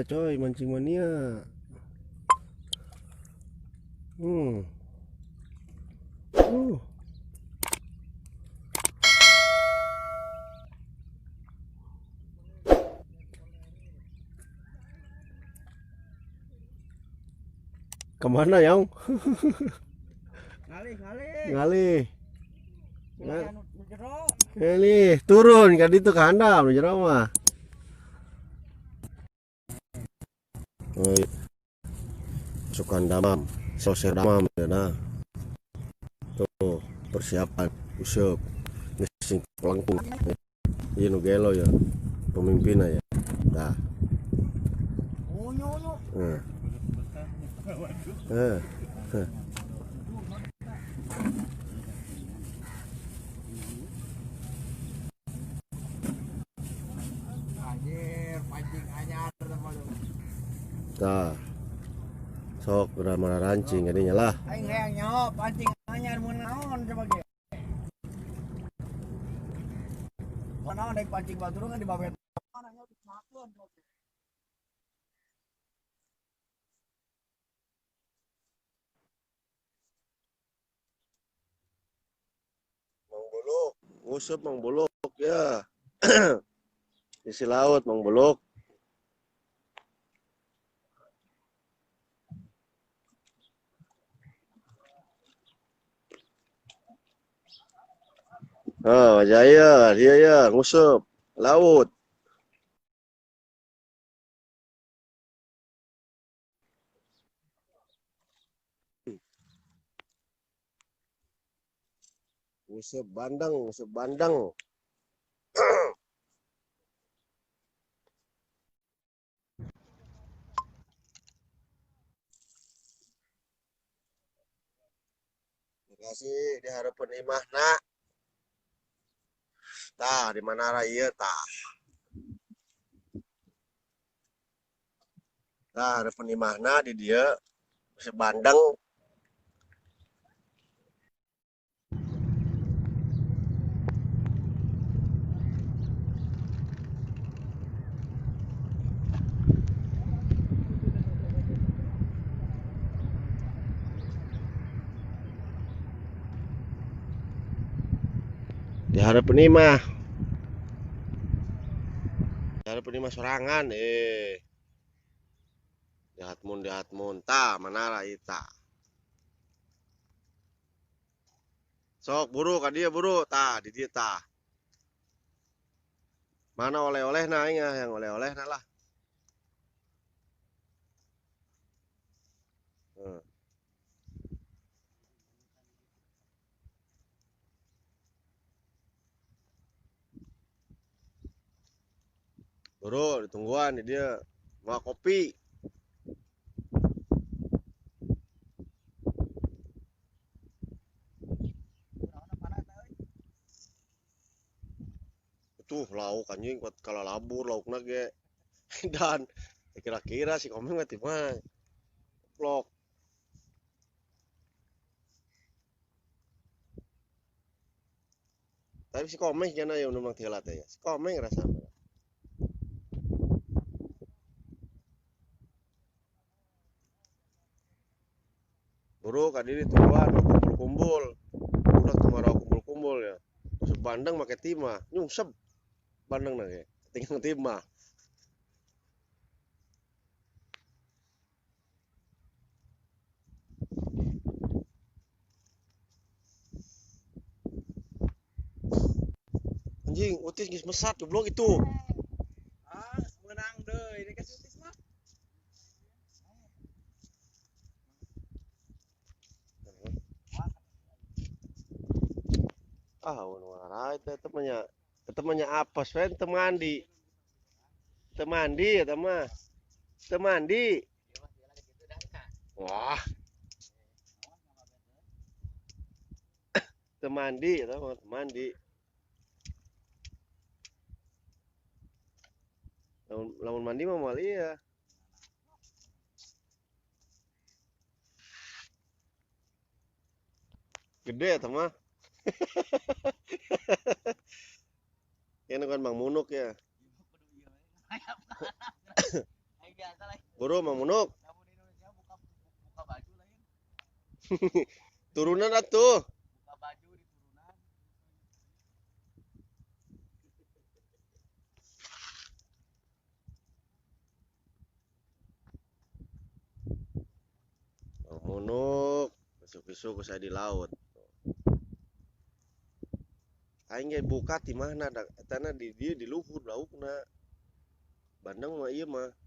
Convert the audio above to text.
coy, mancing mania. Hmm. Uh. Kemana Yang? Ngalih. Ngalih, turun kan itu ke handap jero mah. Oh, sukan Dammam, sosial Dammam ya nah. Tuh, persiapan usuk ngising pelengkung. Iya nu gelo ya. Pemimpinnya ya. Nah. Eh. Nah, sok udah mana rancing jadinya lah. Aing hayang nyaho pancing anyar mun naon coba ge. Naon daek pancing baturung kan di babet. Mana nya dimakeun. Mang Buluk, ngusup Mang Buluk ya. Isi laut Mang Buluk. Oh, Jaya, dia ya ngusup laut. Ngusup bandeng, ngusup bandeng. Makasih diharapkan imahna. Tah di mana raya tah. Tah harapan imahna di dia ngusup bandeng. Diharapkan imah. Diharapkan imah sorangan dihatmun tah mana raya tah. Sok buru ka dia buru tah di dia tah. Mana oleh-oleh nah yang oleh-oleh nah lah. Buru ditungguan di dia mau kopi. Tuh lauk anjing kuat kalau labur laukna ge. Dan kira-kira si Komeng mah timah vlog. Tapi si Komeng jana yang numang tiala teh ya. Si Komeng rasana. Buru ka diri tungguan kumpul-kumpul. Udah tumarau kumpul-kumpul ya. Terus bandeng make timah, nyungsep bandeng na ge. Tinggal timah. Anjing, utis geus mesat goblok itu. Menang deui ini ka sutis mah. Ah, warai teh temannya apes we teu mandi. Teu mandi eta mah. Teu mandi. Wah, teu mandi eta mah teu mandi. Lamun mandi mah moal ieu. Gede eta mah. Ya kan Mang Munuk ya. Buru Mang Munuk. Turunan atuh. Mang Munuk. Besok-besok saya di laut. Aing ge buka di mana? Tanah di dia di luhur laukna. Bandeng mah iya mah.